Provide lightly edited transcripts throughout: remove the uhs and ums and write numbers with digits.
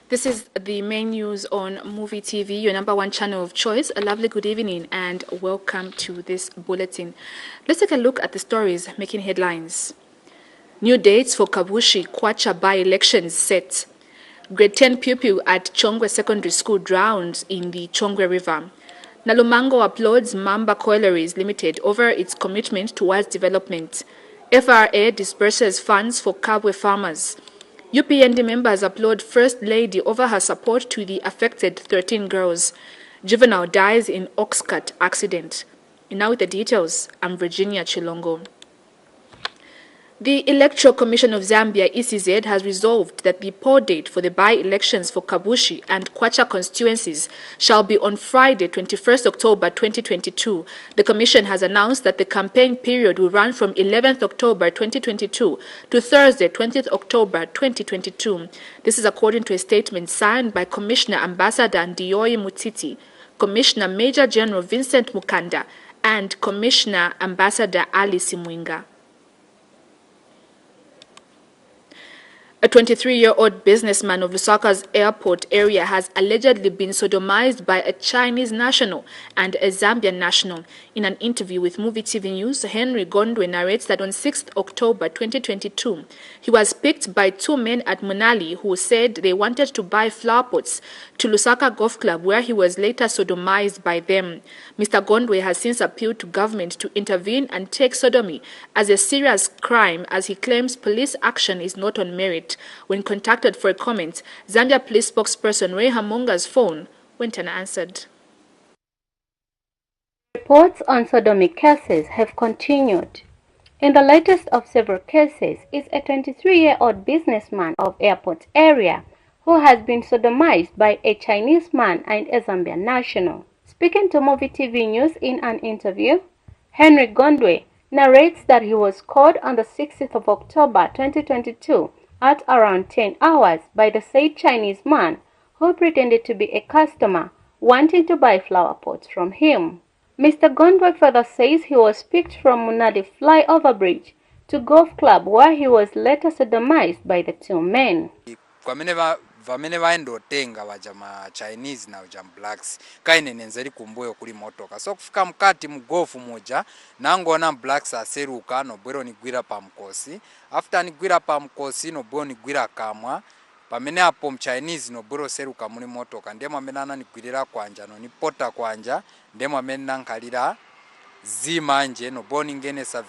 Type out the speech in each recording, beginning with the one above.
This is the main news on MUVI TV, your #1 channel of choice. A lovely good evening and welcome to this bulletin. Let's take a look at the stories making headlines. New dates for Kabushi Kwacha by-elections set. Grade 10 pupil at Chongwe Secondary School drowned in the Chongwe River. Nalumango applauds Mamba Collieries Limited over its commitment towards development. FRA disburses funds for Kabwe farmers. UPND members applaud First Lady over her support to the affected 13 girls. Juvenile dies in Oxcut accident. And now with the details, I'm Virginia Chilongo. The Electoral Commission of Zambia, ECZ, has resolved that the poll date for the by-elections for Kabushi and Kwacha constituencies shall be on Friday, 21st October 2022. The Commission has announced that the campaign period will run from 11th October 2022 to Thursday, 20th October 2022. This is according to a statement signed by Commissioner Ambassador Ndiyoi Mutiti, Commissioner Major General Vincent Mukanda, and Commissioner Ambassador Ali Simwinga. A 23-year-old businessman of Lusaka's airport area has allegedly been sodomized by a Chinese national and a Zambian national. In an interview with MUVI TV News, Henry Gondwe narrates that on 6th October 2022, he was picked by two men at Munali who said they wanted to buy flower pots to Lusaka Golf Club, where he was later sodomized by them. Mr. Gondwe has since appealed to government to intervene and take sodomy as a serious crime, as he claims police action is not on merit. When contacted for a comment, Zambia police spokesperson Ray Hamonga's phone went unanswered. Reports on sodomy cases have continued. In the latest of several cases is a 23-year-old businessman of airport area who has been sodomized by a Chinese man and a Zambian national. Speaking to MUVI TV News in an interview, Henry Gondwe narrates that he was called on the 16th of October 2022 at around 10 hours by the said Chinese man who pretended to be a customer wanting to buy flower pots from him. Mr. Gondwe further says he was picked from Munadi flyover bridge to golf club, where he was later sodomized by the two men. Vamene vaendotenga vajama Chinese na vajama blacks kaine nenzeri kumbuyo kuli motoka so kufika mkati mugofu moja nangona blacks aseruka nobwero nigwira pa mkosi after nigwira pa mkosi nobwero nigwira kamwa pamene apo Chinese nobwero seruka muli motoka ndemo amene ananigwirira kwanja no nipota kwanja ndemo amene nankalira zimanje nobwero ningenesa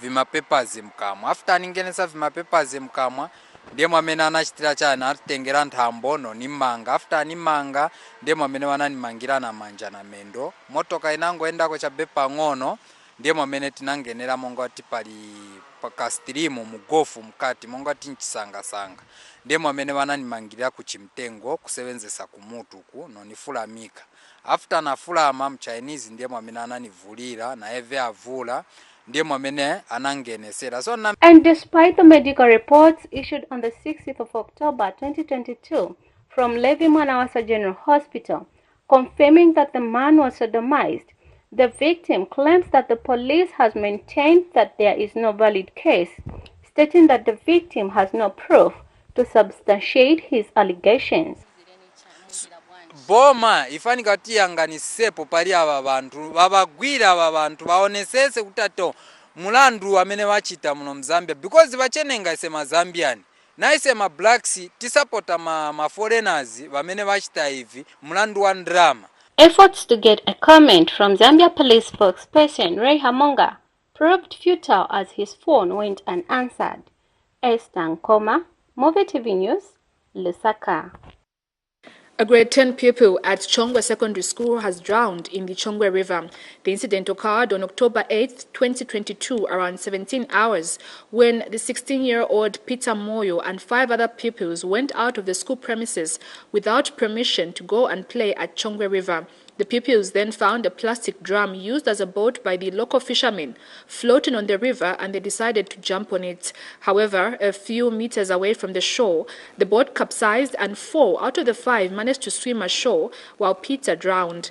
vima papers mkamwa after ningenesa vima papers mkamwa ndemo amene anachitira chana atengera nthambo no nimanga after nimanga ndemo amene wananimangira na manja na mendo motoka inangoendako chabepa ngono ndemo amene tinangenera monga tipali pakastirimu mugofu mkati monga tinchisangasanga ndemo amene wananimangira ku chimtengo kusebenzesa kumutuku no nifulamika after nafulama Chinese ndemo amene ananivulira na eve avula. And despite the medical reports issued on the 16th of October 2022 from Levi Manawasa General Hospital confirming that the man was sodomized, the victim claims that the police has maintained that there is no valid case, stating that the victim has no proof to substantiate his allegations. Boma ifanika tiyanganisepo pali aba bantu babagwira aba bantu baonesese kutato mulandu amene wachita muno Zambia because bachenenga isema Zambian na isema blacks tisupporta ma foreigners bamene wachita hivi mulandu wa drama. Efforts to get a comment from Zambia police spokesperson Ray Hamonga proved futile as his phone went unanswered. Esther Nkoma, MUVI TV News, Lusaka. A grade 10 pupil at Chongwe Secondary School has drowned in the Chongwe River. The incident occurred on October 8, 2022, around 17 hours, when the 16-year-old Peter Moyo and 5 other pupils went out of the school premises without permission to go and play at Chongwe River. The pupils then found a plastic drum used as a boat by the local fishermen floating on the river, and they decided to jump on it. However, a few meters away from the shore, the boat capsized and 4 out of the 5 managed to swim ashore while Peter drowned.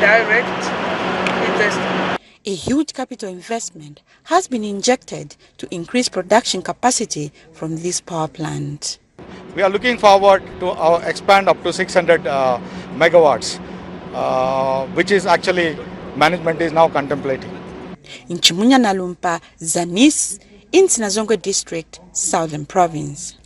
direct investment. A huge capital investment has been injected to increase production capacity from this power plant. We are looking forward to expand up to 600 megawatts, which is actually management is now contemplating. In Chimunya Nalumpa, Zanis, in Sinazongwe District, Southern Province.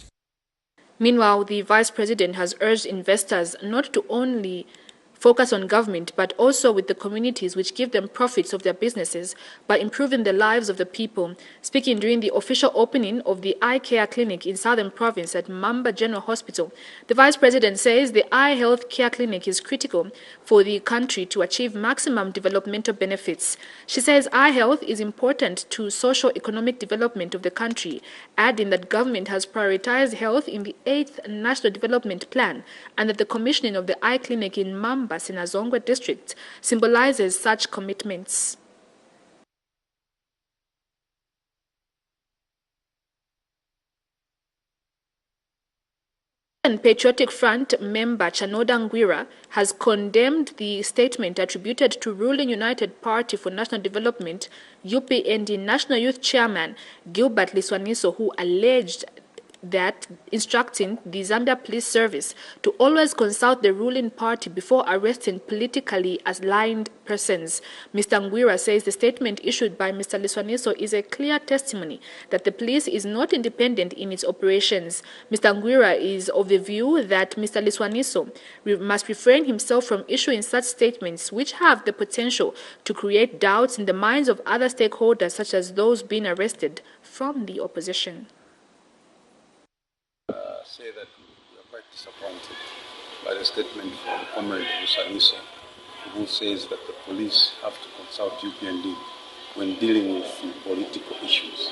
Meanwhile, the Vice President has urged investors not to only focus on government, but also with the communities which give them profits of their businesses by improving the lives of the people. Speaking during the official opening of the eye care clinic in Southern Province at Mamba General Hospital, the Vice President says the eye health care clinic is critical for the country to achieve maximum developmental benefits. She says eye health is important to socio-economic development of the country, adding that government has prioritized health in the 8th National Development Plan and that the commissioning of the eye clinic in Mamba Sinazongwe district symbolizes such commitments. And Patriotic Front member Chanoda Ngwira has condemned the statement attributed to ruling United Party for National Development UPND National Youth Chairman Gilbert Liswaniso, who alleged that instructing the Zambia Police Service to always consult the ruling party before arresting politically aligned persons. Mr. Ngwira says the statement issued by Mr. Liswaniso is a clear testimony that the police is not independent in its operations. Mr. Ngwira is of the view that Mr. Liswaniso must refrain himself from issuing such statements which have the potential to create doubts in the minds of other stakeholders, such as those being arrested from the opposition. Say that we are quite disappointed by the statement from Comrade Liswaniso, who says that the police have to consult UPND when dealing with political issues.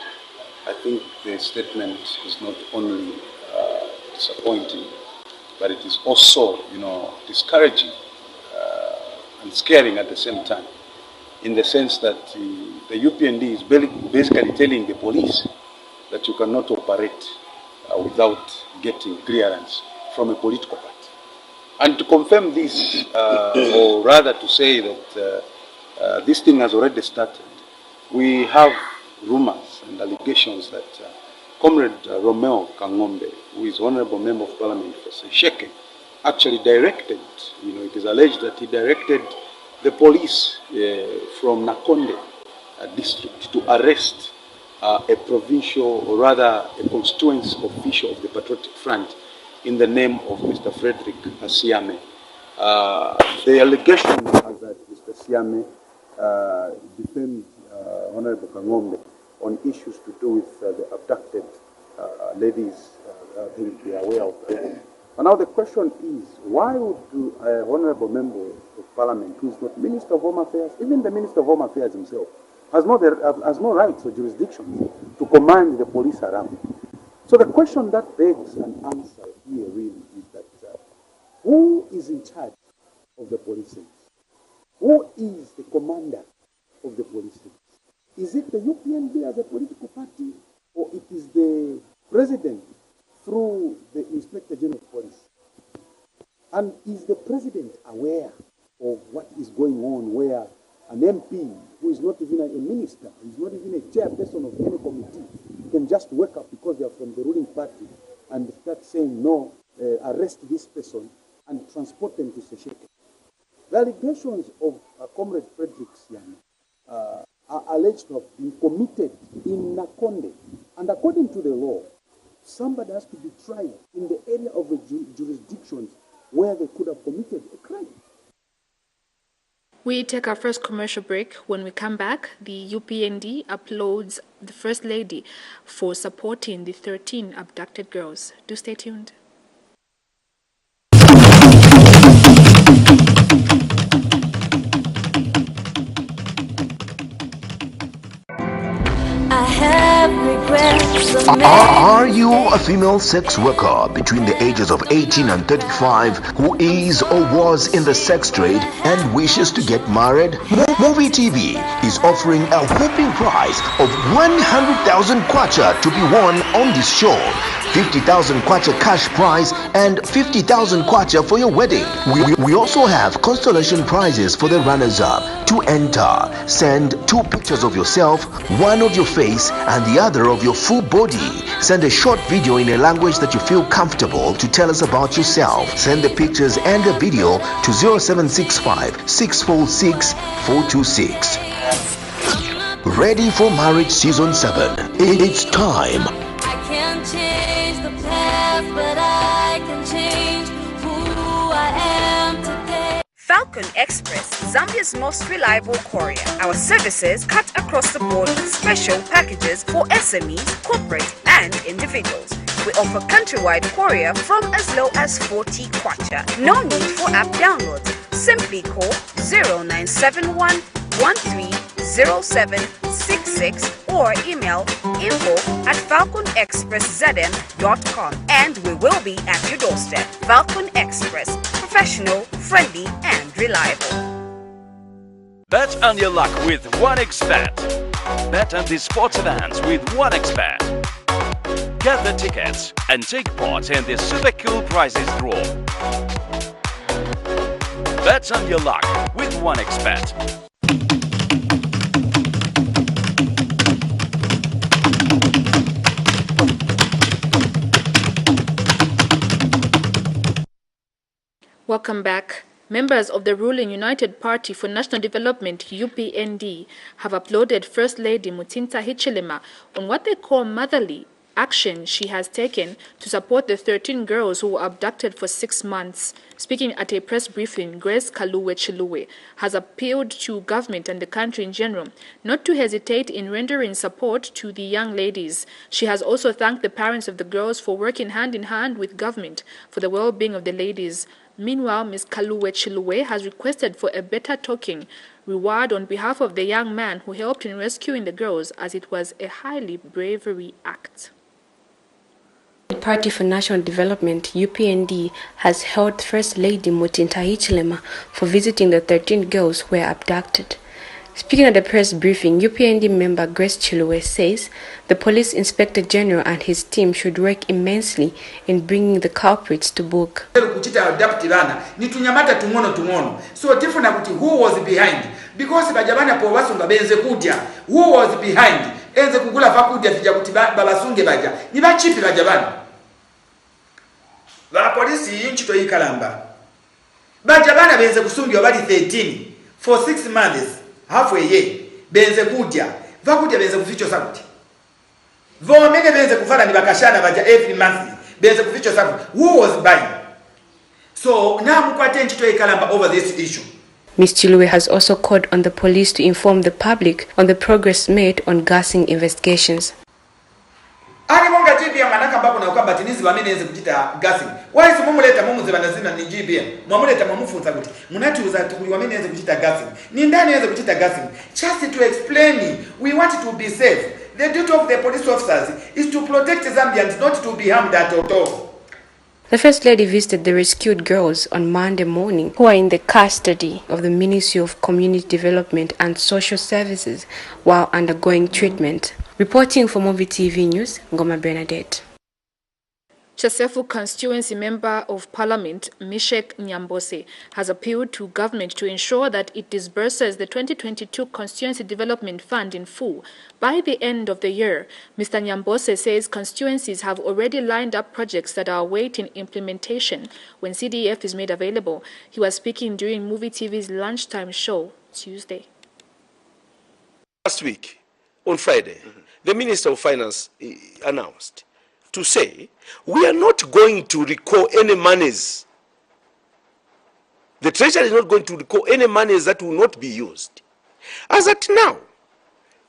I think the statement is not only disappointing, but it is also, discouraging and scaring at the same time, in the sense that the UPND is basically telling the police that you cannot operate without getting clearance from a political party. And to confirm this, or rather to say that this thing has already started, we have rumors and allegations that Comrade Romeo Kangombe, who is Honorable Member of Parliament for Sesheke, actually directed, it is alleged that he directed the police from Nakonde district to arrest a provincial, or rather a constituency official of the Patriotic Front in the name of Mr. Frederick Siame. The allegation is that Mr. Siame defends Honorable Kangombe on issues to do with the abducted ladies they will be aware of. And now the question is, why would an Honorable Member of Parliament, who is not Minister of Home Affairs, even the Minister of Home Affairs himself, has no rights or jurisdiction to command the police around? So the question that begs an answer here really is that who is in charge of the policing? Who is the commander of the policing? Is it the UPND as a political party, or it is the president through the Inspector General of Police? And is the president aware of what is going on, where an MP who is not even a minister, is not even a chairperson of any committee, can just wake up because they are from the ruling party and start saying, no, arrest this person and transport them to Sesheke? The allegations of Comrade Frederick Siame are alleged to have been committed in Nakonde. And according to the law, somebody has to be tried in the area of the jurisdictions where they could have committed a crime. We take our first commercial break. When we come back, the UPND applauds the First Lady for supporting the 13 abducted girls. Do stay tuned. Are you a female sex worker between the ages of 18 and 35 who is or was in the sex trade and wishes to get married? MUVI TV is offering a whopping prize of 100,000 kwacha to be won on this show. 50,000 kwacha cash prize, and 50,000 kwacha for your wedding. We also have constellation prizes for the runners-up. To enter, send 2 pictures of yourself, one of your face and the other of your full body. Send a short video in a language that you feel comfortable to tell us about yourself. Send the pictures and the video to 0765 646 426. Ready for Marriage Season 7. It's time. I can't change the past, but I can change who I am today. Falcon Express, Zambia's most reliable courier. Our services cut across the board with special packages for SMEs, corporate and individuals. We offer countrywide courier from as low as 40 kwacha. No need for app downloads. Simply call 0971 130766 or email info@falconexpresszm.com and we will be at your doorstep. Falcon Express, professional, friendly and reliable. Bet on your luck with 1xBet. Bet on the sports events with 1xBet. Get the tickets and take part in the super cool prizes draw. Bet on your luck with 1xBet. Welcome back. Members of the ruling United Party for National Development, UPND, have applauded First Lady Muthinta Hichilema on what they call motherly action she has taken to support the 13 girls who were abducted for 6 months. Speaking at a press briefing, Grace Kaluwe Chiluwe has appealed to government and the country in general not to hesitate in rendering support to the young ladies. She has also thanked the parents of the girls for working hand in hand with government for the well-being of the ladies. Meanwhile, Ms. Kaluwe Chiluwe has requested for a better token reward on behalf of the young man who helped in rescuing the girls, as it was a highly bravery act. The Party for National Development, UPND, has held First Lady Muthinta Hichilema for visiting the 13 girls who were abducted. Speaking at the press briefing, UPND member Grace Chiluwe says the Police Inspector General and his team should work immensely in bringing the culprits to book. So who was behind? Because bajabana po wasunga benze kudya. Who was behind? Enze kugula fakudya fija kuti babasunge baja. Ni bachipi bajabana. Ba polisi inchito yikalamba. Bajabana benze kusungi wabali 13 for 6 months. Halfway year. Benze kudya. Vakudya benze kuficho sakuti. Vomene benze kufana ni bakashana baja every month. Benze kuficho sakuti. Who was buying? So now mukwate inchito yikalamba over this issue. Ms. Chiluwe has also called on the police to inform the public on the progress made on gassing investigations. Ani monga jibia manaka mbapo na ukamba tinizi wamene enze kujita gassing. Why si mumuleta mumu zebanazina ni jibia. Mwamuleta mamufunza kuti. Munati uza tukuli wamene enze kujita gassing. Ni ndani enze kujita gassing. Just to explain, we want to be safe. The duty of the police officers is to protect Zambians, not to be harmed at all. The First Lady visited the rescued girls on Monday morning, who are in the custody of the Ministry of Community Development and Social Services while undergoing treatment. Reporting for MUVI TV News, Ngoma Bernadette. Chasefu constituency member of parliament, Mishek Nyambose, has appealed to government to ensure that it disburses the 2022 constituency development fund in full by the end of the year. Mr. Nyambose says constituencies have already lined up projects that are awaiting implementation when CDF is made available. He was speaking during MUVI TV's lunchtime show Tuesday. Last week, on Friday, the Minister of Finance announced to say, we are not going to recall any monies. The Treasury is not going to recall any monies that will not be used. As at now,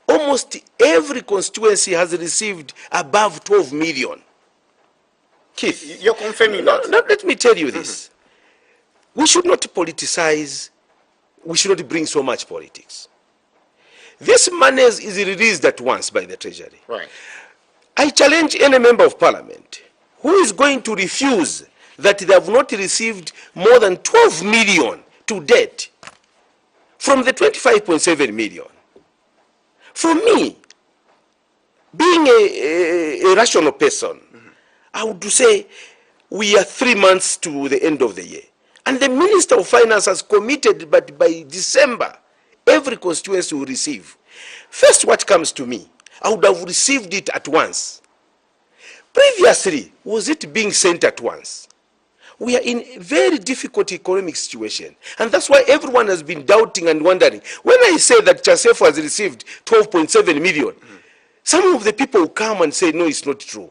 almost every constituency has received above 12 million. Keith, you're confirming that? No, let me tell you this. We should not politicize. We should not bring so much politics. This money is released at once by the Treasury. Right. I challenge any member of parliament who is going to refuse that they have not received more than 12 million to date from the 25.7 million. For me, being a rational person, I would say we are 3 months to the end of the year. And the Minister of Finance has committed that by December, every constituency will receive. First, what comes to me, I would have received it at once. Previously, was it being sent at once? We are in a very difficult economic situation. And that's why everyone has been doubting and wondering. When I say that Chasefo has received 12.7 million, some of the people will come and say, no, it's not true.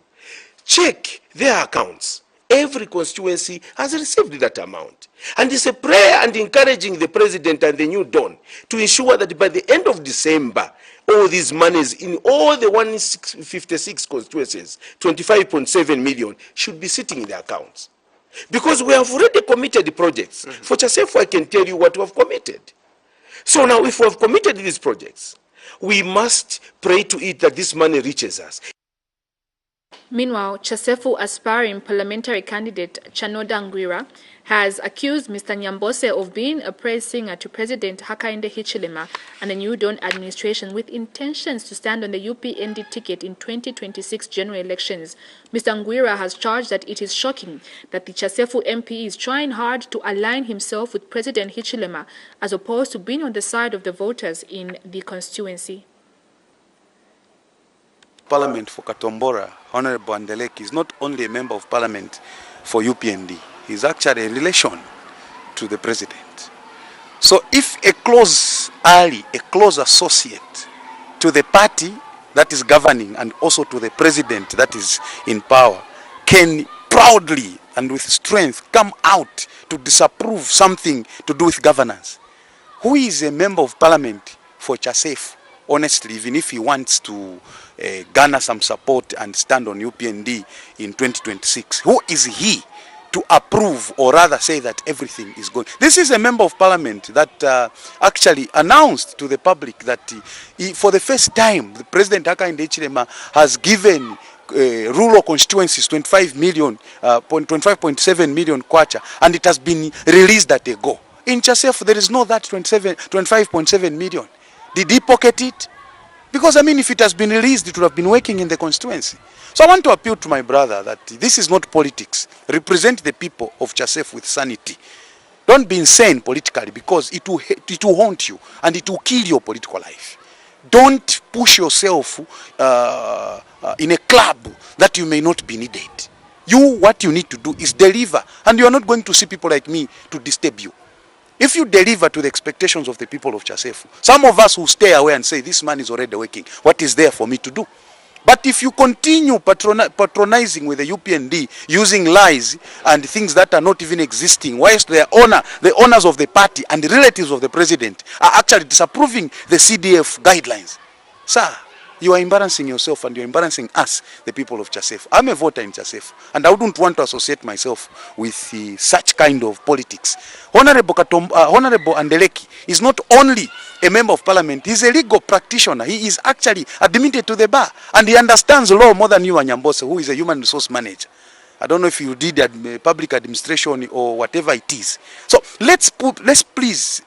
Check their accounts. Every constituency has received that amount. And it's a prayer and encouraging the president and the new dawn to ensure that by the end of December, all these monies in all the 156 constituencies, 25.7 million, should be sitting in the accounts. Because we have already committed projects. For Chasefo, I can tell you what we have committed. So now, if we have committed these projects, we must pray to it that this money reaches us. Meanwhile, Chasefo aspiring parliamentary candidate Chanoda Ngwira has accused Mr. Nyambose of being a praise singer to President Hakainde Hichilema and the New Dawn administration with intentions to stand on the UPND ticket in 2026 general elections. Mr. Ngwira has charged that it is shocking that the Chasefo MP is trying hard to align himself with President Hichilema as opposed to being on the side of the voters in the constituency. Parliament for Katombora, Honorable Andeleki, is not only a member of Parliament for UPND, he's actually a relation to the President. So if a close ally, a close associate to the party that is governing and also to the President that is in power can proudly and with strength come out to disapprove something to do with governance, who is a member of Parliament for Chasefo? Honestly, even if he wants to garner some support and stand on UPND in 2026, who is he to approve or rather say that everything is going? This is a member of Parliament that actually announced to the public that for the first time, the President Hakainde Hichilema has given rural constituencies 25.7 million kwacha, and it has been released at a go. In Chasefo, there is no that 25.7 million. Did he pocket it? Because, I mean, if it has been released, it would have been working in the constituency. So I want to appeal to my brother that this is not politics. Represent the people of Chasefo with sanity. Don't be insane politically, because it will haunt you and it will kill your political life. Don't push yourself in a club that you may not be needed. What you need to do is deliver, and you are not going to see people like me to disturb you. If you deliver to the expectations of the people of Chasefo, some of us will stay away and say, this man is already working. What is there for me to do? But if you continue patronizing with the UPND, using lies and things that are not even existing, whilst the owners of the party and the relatives of the president are actually disapproving the CDF guidelines, sir, you are embarrassing yourself and you are embarrassing us, the people of Chasefo. I'm a voter in Chasefo, and I wouldn't want to associate myself with such kind of politics. Honorable Andeleki is not only a member of Parliament, he's a legal practitioner. He is actually admitted to the bar, and he understands law more than you and Nyambose, who is a human resource manager. I don't know if you did public administration or whatever it is. So let's please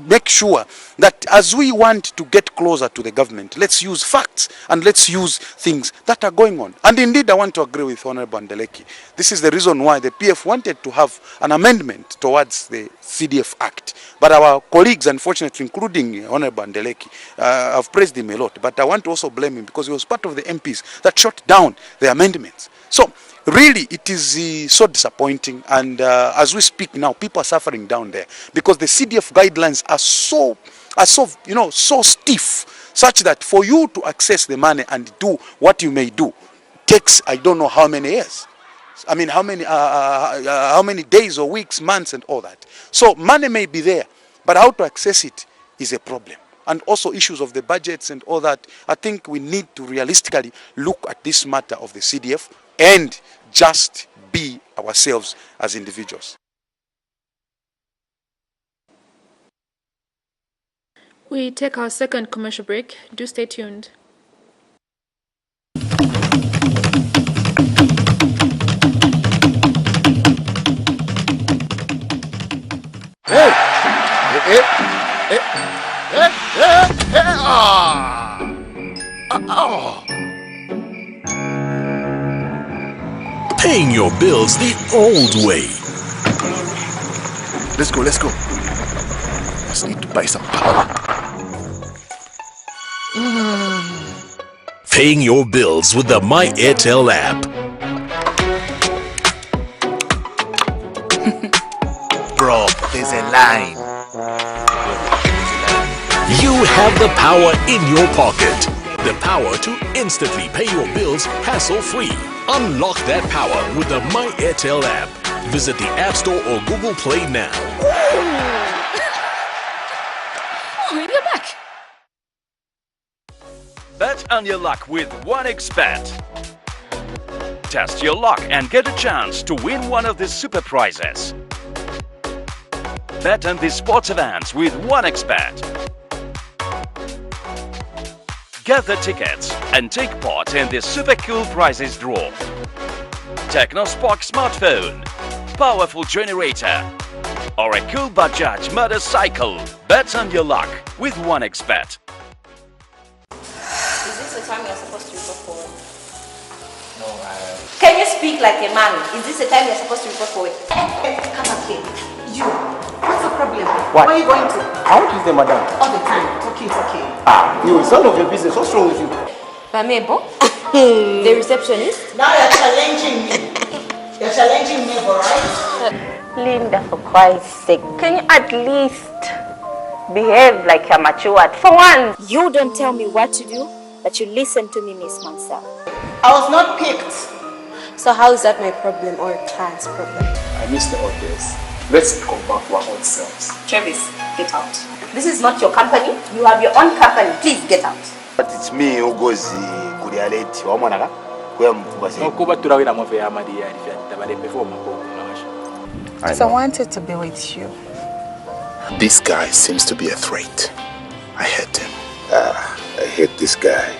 make sure that as we want to get closer to the government, let's use facts and let's use things that are going on. And indeed, I want to agree with Honorable Andeleki. This is the reason why the PF wanted to have an amendment towards the CDF Act. But our colleagues, unfortunately, including Honorable Andeleki, have praised him a lot. But I want to also blame him because he was part of the MPs that shot down the amendments. So really, it is so disappointing, and as we speak now, people are suffering down there because the CDF guidelines are so stiff, such that for you to access the money and do what you may do takes I don't know how many years. I mean, how many days or weeks, months, and all that. So money may be there, but how to access it is a problem. And also issues of the budgets and all that. I think we need to realistically look at this matter of the CDF and just be ourselves as individuals. We take our second commercial break. Do stay tuned. Hey! your bills the old way. Let's go. Just need to buy some power. Paying your bills with the My Airtel app. Bro, there's a line. You have the power in your pocket. The power to instantly pay your bills hassle-free. Unlock that power with the My Airtel app. Visit the App Store or Google Play now. Oh, you're back. Bet on your luck with 1xBet. Test your luck and get a chance to win one of the super prizes. Bet on the sports events with 1xBet. Get the tickets and take part in the super cool prizes draw. Technospark smartphone, powerful generator, or a cool Bajaj motorcycle. Bet on your luck with 1xBet. Is this the time you're supposed to report for work? No, Can you speak like a man? Is this the time you're supposed to report for work? Come up here. You. What's the problem? What? Where are you going to? I want to say, madam. All the time. It's okay. You, it's none of your business. What's wrong with you? Bamebo? The receptionist? Now you're challenging me. You're challenging me, right? Linda, for Christ's sake, can you at least behave like you're matured for once? You don't tell me what to do, but you listen to me, Miss Mansell. I was not picked. So how is that my problem or a client's problem? I missed the orders. Let's go back to our own selves. Travis, get out. This is not your company. You have your own company. Please get out. But it's me who goes to the alert. So I wanted to be with you. This guy seems to be a threat. I hate him. I hate this guy.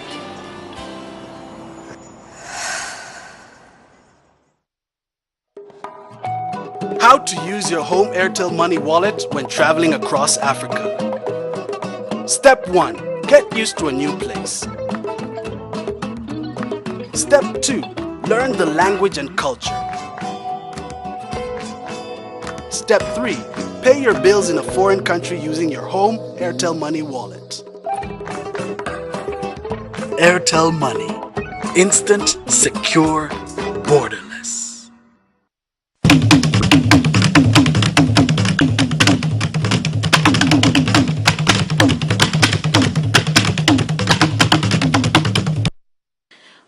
How to use your home Airtel Money wallet when traveling across Africa. Step 1. Get used to a new place. Step 2. Learn the language and culture. Step 3. Pay your bills in a foreign country using your home Airtel Money wallet. Airtel Money. Instant, secure, borderless.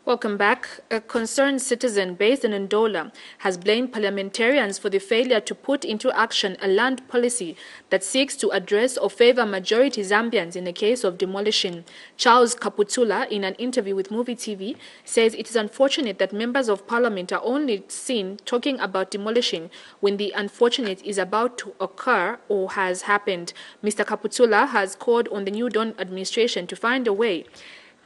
Welcome back. A concerned citizen based in Ndola has blamed parliamentarians for the failure to put into action a land policy that seeks to address or favor majority Zambians in the case of demolition. Charles Kaputula, in an interview with MUVI TV, says it is unfortunate that members of parliament are only seen talking about demolition when the unfortunate is about to occur or has happened. Mr. Kaputula has called on the New Dawn administration to find a way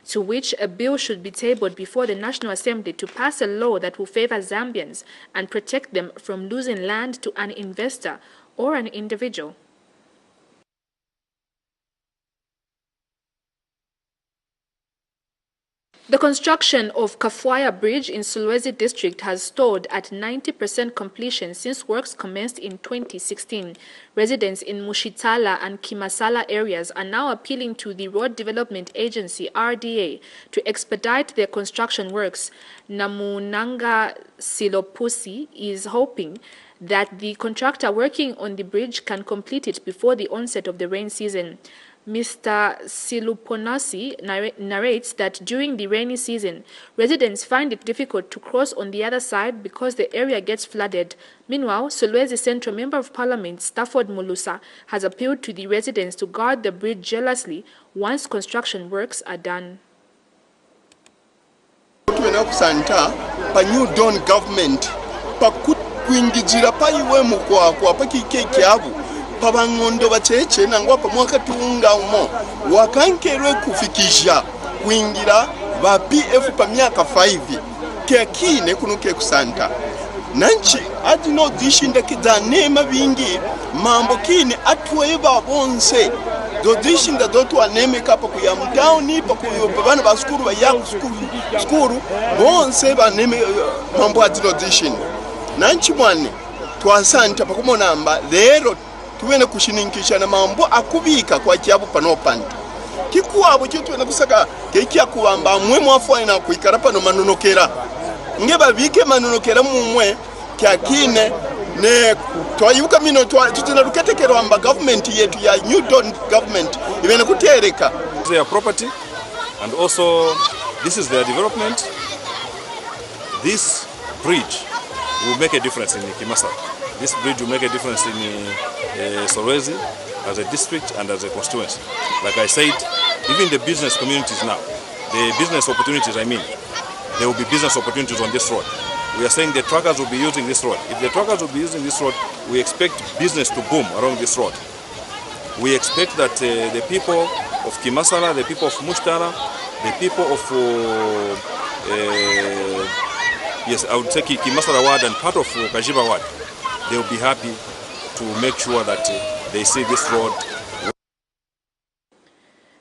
to which a bill should be tabled before the National Assembly to pass a law that will favor Zambians and protect them from losing land to an investor or an individual. The construction of Kafwaya Bridge in Sulawesi district has stalled at 90% completion since works commenced in 2016. Residents in Mushitala and Kimasala areas are now appealing to the Road Development Agency, RDA, to expedite their construction works. Namunanga Silopusi is hoping that the contractor working on the bridge can complete it before the onset of the rain season. Mr. Siluponasi narrates that during the rainy season, residents find it difficult to cross on the other side because the area gets flooded. Meanwhile, Sulawesi Central Member of Parliament Stafford Mulusa has appealed to the residents to guard the bridge jealously once construction works are done. New Dawn government kuingizira paiwe mukwakwa pakikekyabo pabangondo bacheche nangwa pamwaka tuunga umo wakankerwe kufikisha kuingira ba PF pa myaka 5 kekine kunuke kusanta nanchi adino dishinda kidanema bingi mambo kine atweba bonse do dishinda dotu aneme kapa kuya mtawni pa kuyo bana ba skuru ba ya skuru bonse ba neme mambo adino dishinda nanchimwane twasanta pakumonamba lero tuwene kushininkishana mambo akubika kwa kiabu panopandi kikuwabo kyo tuwene kusaka kekia kuwamba mwe mwafuwa na kuikara pano manonokera nge babike manonokera mumwe kyakine ne twayibuka mino tutuna luketekero amba government yetu ya New Dawn government ibene kutereka their property and also this is their development. This bridge will make a difference in Kimasa. This bridge will make a difference in Solwezi as a district and as a constituency. Like I said, even the business communities now, the business opportunities, I mean, there will be business opportunities on this road. We are saying the truckers will be using this road. If the truckers will be using this road, we expect business to boom around this road. We expect that the people of Kimasala, the people of Mushtara, the people of, yes, I would say Kimasala Ward and part of Kajiba Ward, they will be happy to make sure that they see this road.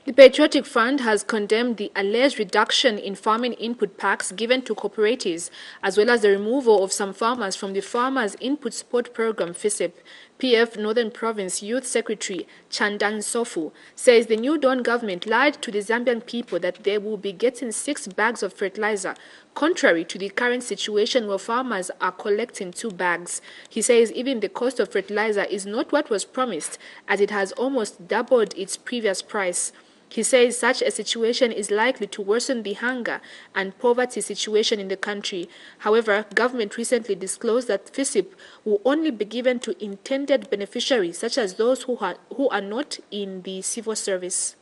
The Patriotic Front has condemned the alleged reduction in farming input packs given to cooperatives, as well as the removal of some farmers from the Farmers Input Support Program FISIP. PF Northern Province Youth Secretary Chandan Sofu says the New Dawn government lied to the Zambian people that they will be getting 6 bags of fertilizer, contrary to the current situation where farmers are collecting 2 bags. He says even the cost of fertilizer is not what was promised, as it has almost doubled its previous price. He says such a situation is likely to worsen the hunger and poverty situation in the country. However, government recently disclosed that FISIP will only be given to intended beneficiaries, such as those who are not in the civil service.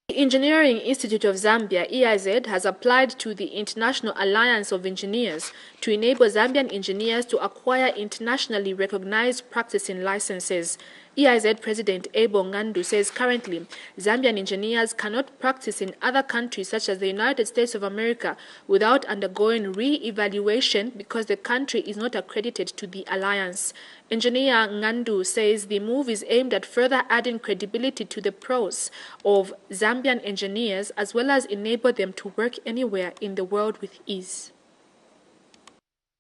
The Engineering Institute of Zambia, EIZ, has applied to the International Alliance of Engineers to enable Zambian engineers to acquire internationally recognized practicing licenses. EIZ President Abel Ngandu says currently Zambian engineers cannot practice in other countries such as the United States of America without undergoing re-evaluation because the country is not accredited to the alliance. Engineer Ngandu says the move is aimed at further adding credibility to the pros of Zambian engineers as well as enable them to work anywhere in the world with ease.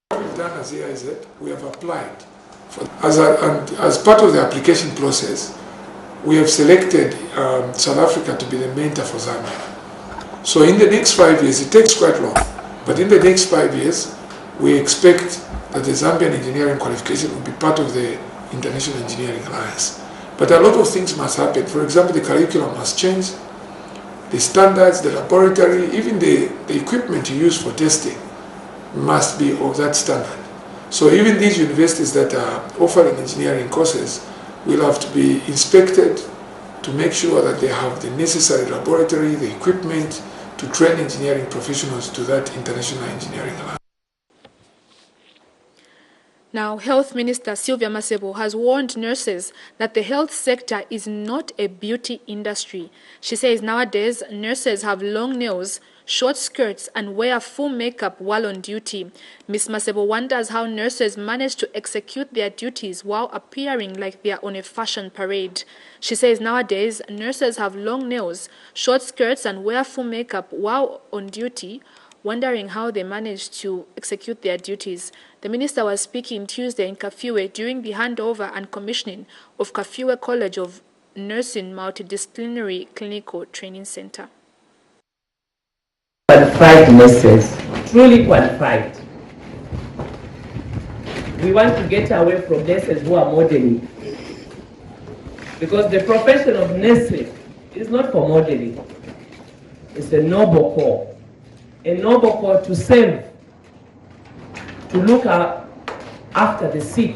What we've done as EIZ, we have applied. As part of the application process, we have selected South Africa to be the mentor for Zambia. So in the next 5 years, it takes quite long, but in the next 5 years, we expect that the Zambian engineering qualification will be part of the International Engineering Alliance. But a lot of things must happen. For example, the curriculum must change, the standards, the laboratory, even the equipment you use for testing must be of that standard. So even these universities that are offering engineering courses will have to be inspected to make sure that they have the necessary laboratory, the equipment to train engineering professionals to that International Engineering Alliance. Now, Health Minister Sylvia Masebo has warned nurses that the health sector is not a beauty industry. She says nowadays nurses have long nails, short skirts and wear full makeup while on duty. Ms. Masebo wonders how nurses manage to execute their duties while appearing like they are on a fashion parade. She says nowadays nurses have long nails, short skirts and wear full makeup while on duty, wondering how they manage to execute their duties. The minister was speaking Tuesday in Kafue during the handover and commissioning of Kafue College of Nursing Multidisciplinary Clinical Training Center. Qualified nurses, truly qualified. We want to get away from nurses who are modeling, because the profession of nursing is not for modeling. It's a noble call to serve, to look after the sick.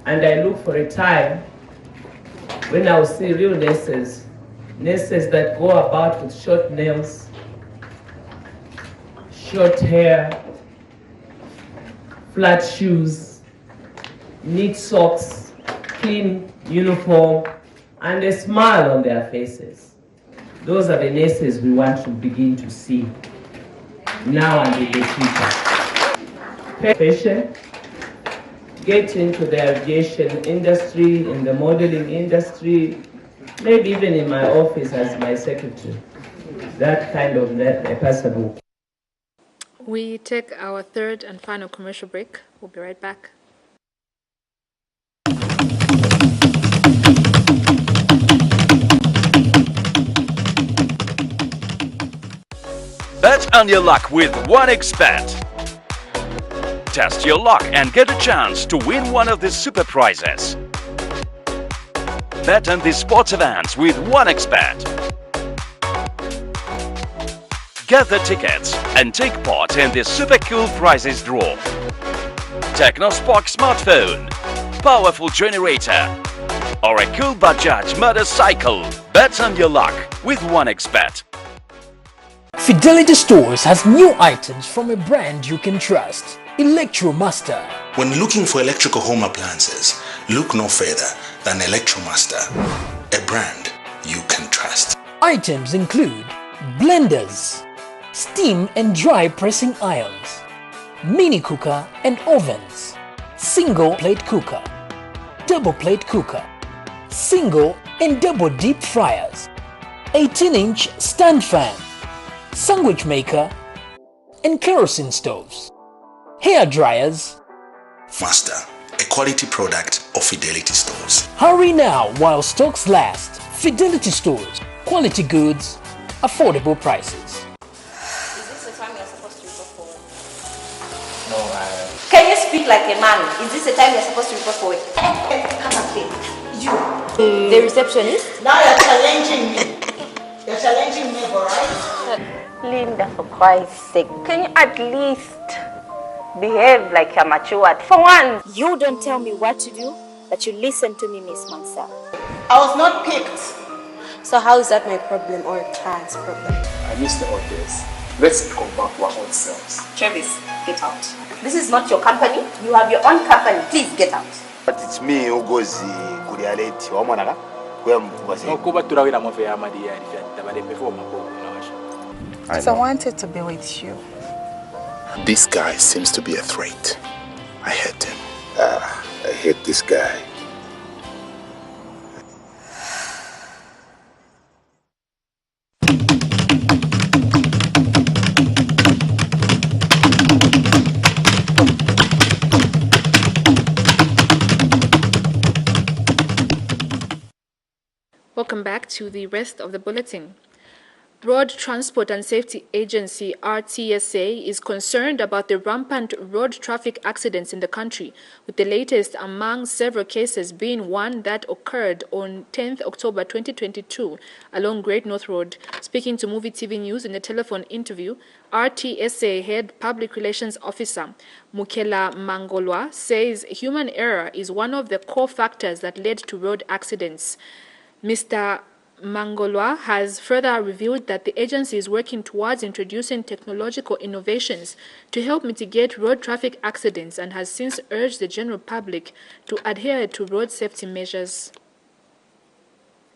And I look for a time when I will see real nurses that go about with short nails, short hair, flat shoes, neat socks, clean uniform, and a smile on their faces. Those are the nurses we want to begin to see now and in the future. Patient, get into the aviation industry, in the modeling industry, maybe even in my office as my secretary. that kind of a person. We take our third and final commercial break. We'll be right back. Bet on your luck with OneXBet. Test your luck and get a chance to win one of the super prizes. Bet on the sports events with OneXBet. Get the tickets and take part in the super cool prizes draw. TechnoSpark smartphone, powerful generator, or a cool Bajaj motorcycle. Bet on your luck with OneXBet. Fidelity Stores has new items from a brand you can trust, Electromaster. When looking for electrical home appliances, look no further than Electromaster, a brand you can trust. Items include blenders, steam and dry pressing irons, mini cooker and ovens, single plate cooker, double plate cooker, single and double deep fryers, 18-inch stand fan, sandwich maker, and kerosene stoves, hair dryers. Master, a quality product of Fidelity Stores. Hurry now while stocks last. Fidelity Stores, quality goods, affordable prices. Is this the time you're supposed to report for work? No, Can you speak like a man? Is this the time you're supposed to report for work? Come up here. You. The receptionist? now you're challenging me. You're challenging me, alright? Linda, for Christ's sake, can you at least behave like you're matured for once? You don't tell me what to do, but you listen to me, Miss Mansell. I was not picked. So how is that my problem or a client's problem? I miss the audience. Let's go back to our own selves. Travis, get out. This is not your company. You have your own company. Please get out. But it's me who goes to reality. So I wanted to be with you. This guy seems to be a threat. I hate him. I hate this guy. Welcome back to the rest of the bulletin. Road Transport and Safety Agency (RTSA) is concerned about the rampant road traffic accidents in the country, with the latest among several cases being one that occurred on 10th October 2022 along Great North Road. Speaking to MUVI TV News in a telephone interview, RTSA Head Public Relations Officer Mukela Mangolwa says human error is one of the core factors that led to road accidents. Mr. Mangolwa has further revealed that the agency is working towards introducing technological innovations to help mitigate road traffic accidents and has since urged the general public to adhere to road safety measures.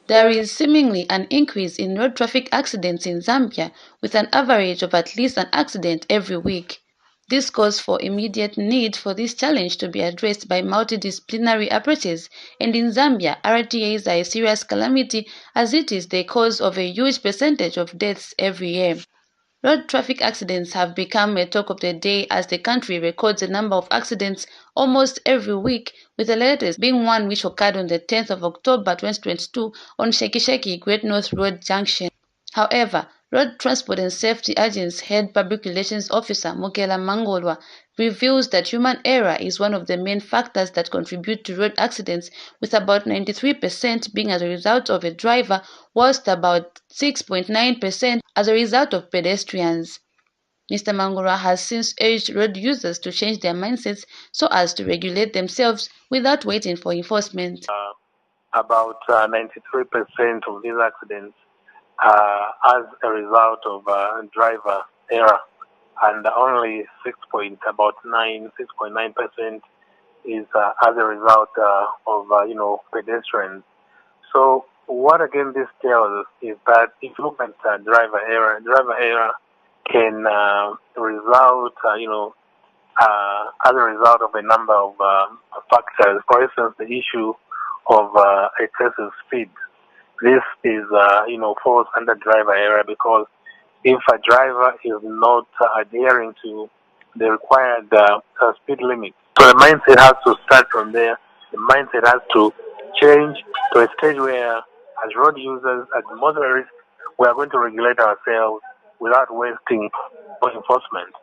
There is seemingly an increase in road traffic accidents in Zambia, with an average of at least an accident every week. This calls for immediate need for this challenge to be addressed by multidisciplinary approaches, and in Zambia, RTAs are a serious calamity as it is the cause of a huge percentage of deaths every year. Road traffic accidents have become a talk of the day as the country records a number of accidents almost every week, with the latest being one which occurred on the 10th of October 2022 on Shekisheki Great North Road Junction. However, Road Transport and Safety Agency Head Public Relations Officer Mukela Mangolwa reveals that human error is one of the main factors that contribute to road accidents, with about 93% being as a result of a driver, whilst about 6.9% as a result of pedestrians. Mr. Mangolwa has since urged road users to change their mindsets so as to regulate themselves without waiting for enforcement. About 93% of these accidents as a result of driver error, and only 6.9% is as a result of pedestrians. So what again this tells us is that if you look at driver error can result as a result of a number of factors. For instance, the issue of excessive speed this is, falls under driver error, because if a driver is not adhering to the required speed limit, so the mindset has to start from there. The mindset has to change to a stage where, as road users, as motorists, we are going to regulate ourselves without wasting enforcement.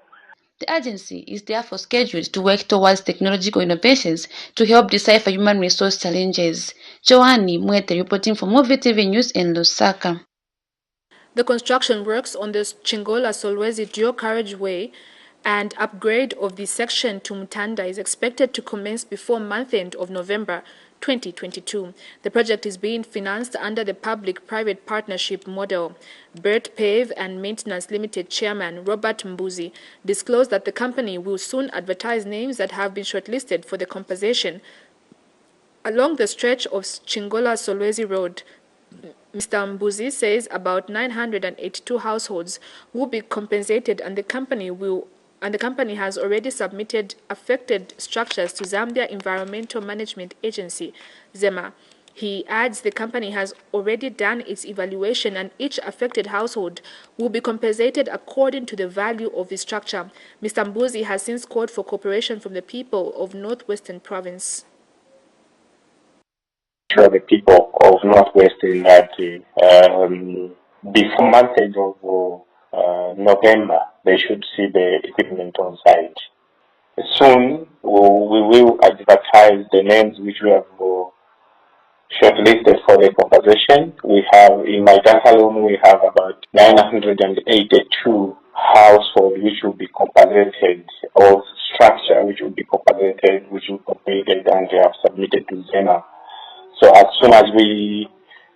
The agency is therefore scheduled to work towards technological innovations to help decipher human resource challenges. Joanne Mwete reporting for MUVI TV News in Lusaka. The construction works on the Chingola-Solwezi dual carriageway and upgrade of the section to Mutanda is expected to commence before month-end of November 2022. The project is being financed under the public-private partnership model. Bert Pave and Maintenance Limited chairman Robert Mbuzi disclosed that the company will soon advertise names that have been shortlisted for the compensation along the stretch of Chingola-Solwezi Road. Mr. Mbuzi says about 982 households will be compensated, and the company has already submitted affected structures to Zambia Environmental Management Agency, ZEMA. He adds the company has already done its evaluation, and each affected household will be compensated according to the value of the structure. Mr. Mbuzi has since called for cooperation from the people of Northwestern Province. The people of Northwestern that before month end of November, they should see the equipment on site. Soon, we will advertise the names which we have shortlisted for the compensation. We have, in my data alone, we have about 982 households which will be compensated, or structure which will be compensated, which will be completed, and they have submitted to ZEMA. So as soon as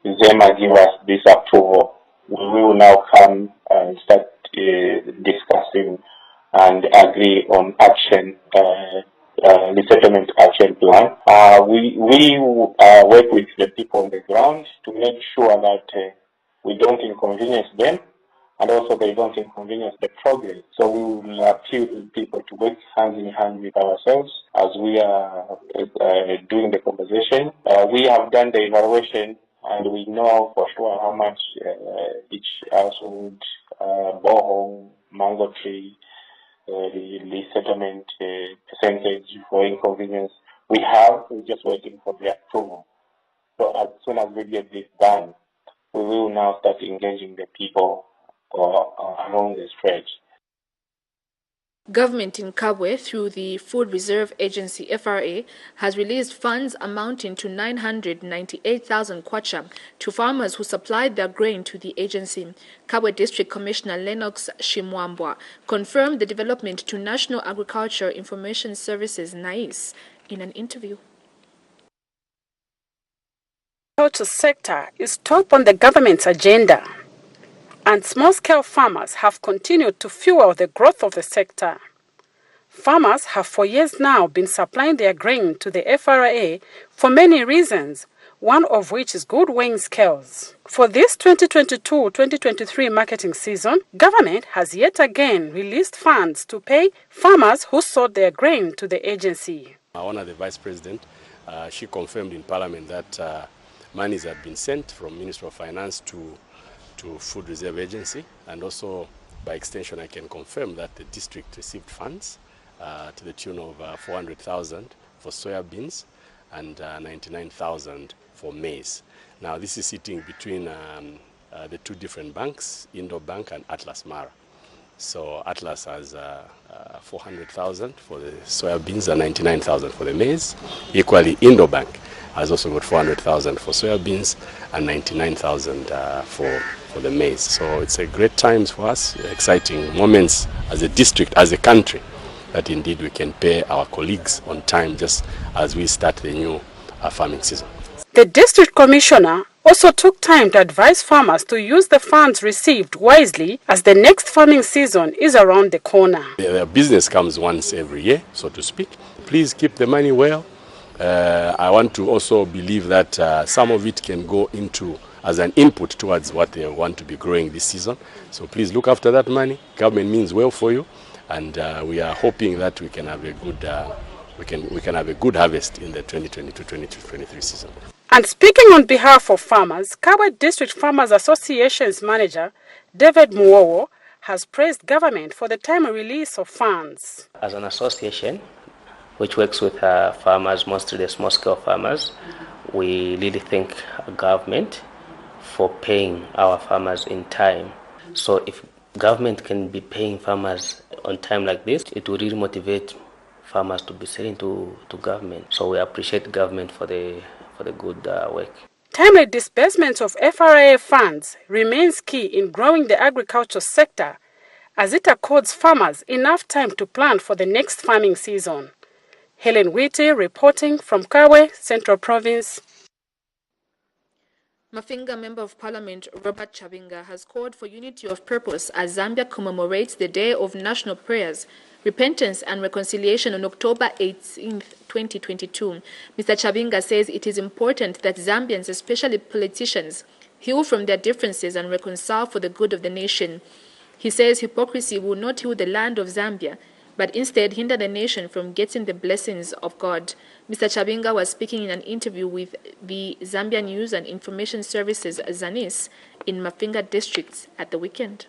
ZEMA give us this approval, we will now come and start discussing and agree on action, the settlement action plan. We work with the people on the ground to make sure that we don't inconvenience them, and also they don't inconvenience the progress. So we will appeal to people to work hand in hand with ourselves as we are doing the conversation. We have done the evaluation, and we know for sure how much each household, borehole, mango tree, the settlement percentage for inconvenience we're just waiting for the approval. So as soon as we get this done, we will now start engaging the people along the stretch. Government in Kabwe, through the Food Reserve Agency FRA, has released funds amounting to 998,000 kwacha to farmers who supplied their grain to the agency. Kabwe District Commissioner Lennox Shimwambwa confirmed the development to National Agriculture Information Services NAIS in an interview. The agriculture sector is top on the government's agenda, and small-scale farmers have continued to fuel the growth of the sector. Farmers have for years now been supplying their grain to the FRA for many reasons, one of which is good weighing scales. For this 2022-2023 marketing season, government has yet again released funds to pay farmers who sold their grain to the agency. I honor the Vice President. She confirmed in Parliament that monies had been sent from Ministry of Finance to Food Reserve Agency, and also by extension I can confirm that the district received funds to the tune of 400,000 for soya beans and 99,000 for maize. Now this is sitting between the two different banks, Indo Bank and Atlas Mara. So Atlas has 400,000 for the soya beans and 99,000 for the maize. Equally, Indo Bank has also got 400,000 for soya beans and 99,000 for the maize. So it's a great times for us, exciting moments as a district, as a country, that indeed we can pay our colleagues on time just as we start the new farming season. The district commissioner also took time to advise farmers to use the funds received wisely as the next farming season is around the corner. The business comes once every year, so to speak. Please keep the money well. I want to also believe that some of it can go into as an input towards what they want to be growing this season. So please look after that money. Government means well for you, and we are hoping that we can have a good we can have a good harvest in the 2022-2023 season. And speaking on behalf of farmers, Kabwe District Farmers Association's manager, David Muowo, has praised government for the timely release of funds. As an association which works with farmers, mostly the small-scale farmers, we really thank government for paying our farmers in time. So if government can be paying farmers on time like this, it will really motivate farmers to be selling to government. So we appreciate government for the good work. Timely disbursement of FRA funds remains key in growing the agriculture sector, as it accords farmers enough time to plan for the next farming season. Helen Witty reporting from Kabwe, Central Province. Mafinga Member of Parliament Robert Chabinga has called for unity of purpose as Zambia commemorates the Day of National Prayers, Repentance and Reconciliation on October 18, 2022. Mr. Chabinga says it is important that Zambians, especially politicians, heal from their differences and reconcile for the good of the nation. He says hypocrisy will not heal the land of Zambia, but instead hinder the nation from getting the blessings of God. Mr. Chabinga was speaking in an interview with the Zambian News and Information Services ZANIS in Mafinga district at the weekend.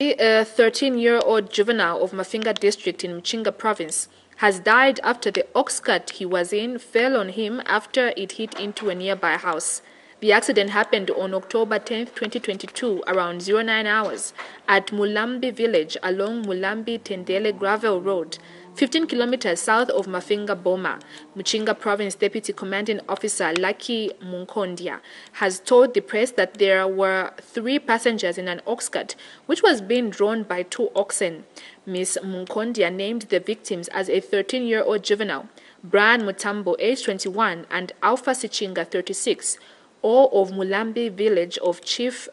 A 13-year-old juvenile of Mafinga district in Mchinga province has died after the ox cart he was in fell on him after it hit into a nearby house. The accident happened on October 10, 2022, around 09 hours at Mulambi village along Mulambi-Tendele Gravel Road, 15 kilometers south of Mafinga Boma. Mchinga Province Deputy Commanding Officer Lucky Munkondia has told the press that there were 3 passengers in an ox cart, which was being drawn by 2 oxen. Ms. Munkondia named the victims as a 13-year-old juvenile, Brian Mutambo, age 21, and Alpha Sichinga, 36, all of Mulambi village of Chief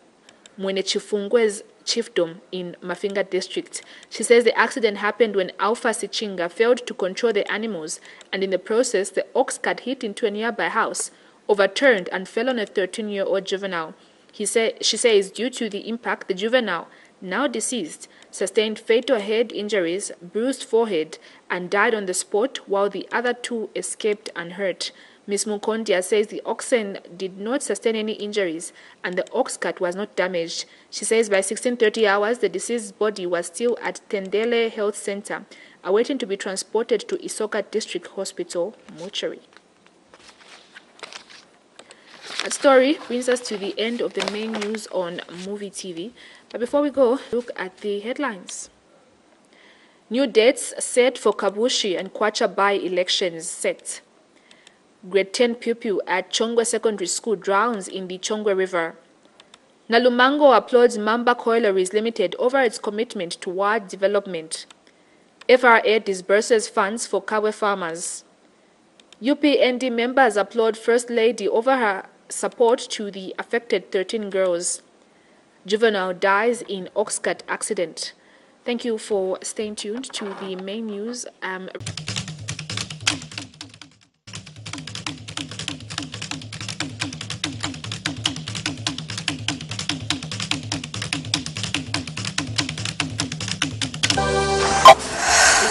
Mwenechifungwe's chiefdom in Mafinga district. She says the accident happened when Alpha Sichinga failed to control the animals, and in the process the ox cart hit into a nearby house, overturned and fell on a 13-year-old juvenile. She says due to the impact, the juvenile, now deceased, sustained fatal head injuries, bruised forehead, and died on the spot, while the other 2 escaped unhurt. Ms. Mukondia says the oxen did not sustain any injuries and the ox cart was not damaged. She says by 16:30 hours, the deceased's body was still at Tendele Health Center, awaiting to be transported to Isoka District Hospital mortuary. That story brings us to the end of the main news on MUVI TV. But before we go, look at the headlines. New dates set for Kabushi and Kwacha by-elections set. Grade 10 pupil at Chongwe Secondary School drowns in the Chongwe River. Nalumango applauds Mamba Collieries Limited over its commitment toward development. FRA disburses funds for Kabwe farmers. UPND members applaud First Lady over her support to the affected 13 girls. Juvenile dies in ox cart accident. Thank you for staying tuned to the main news. Is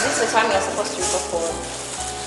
this the time you're supposed to report for?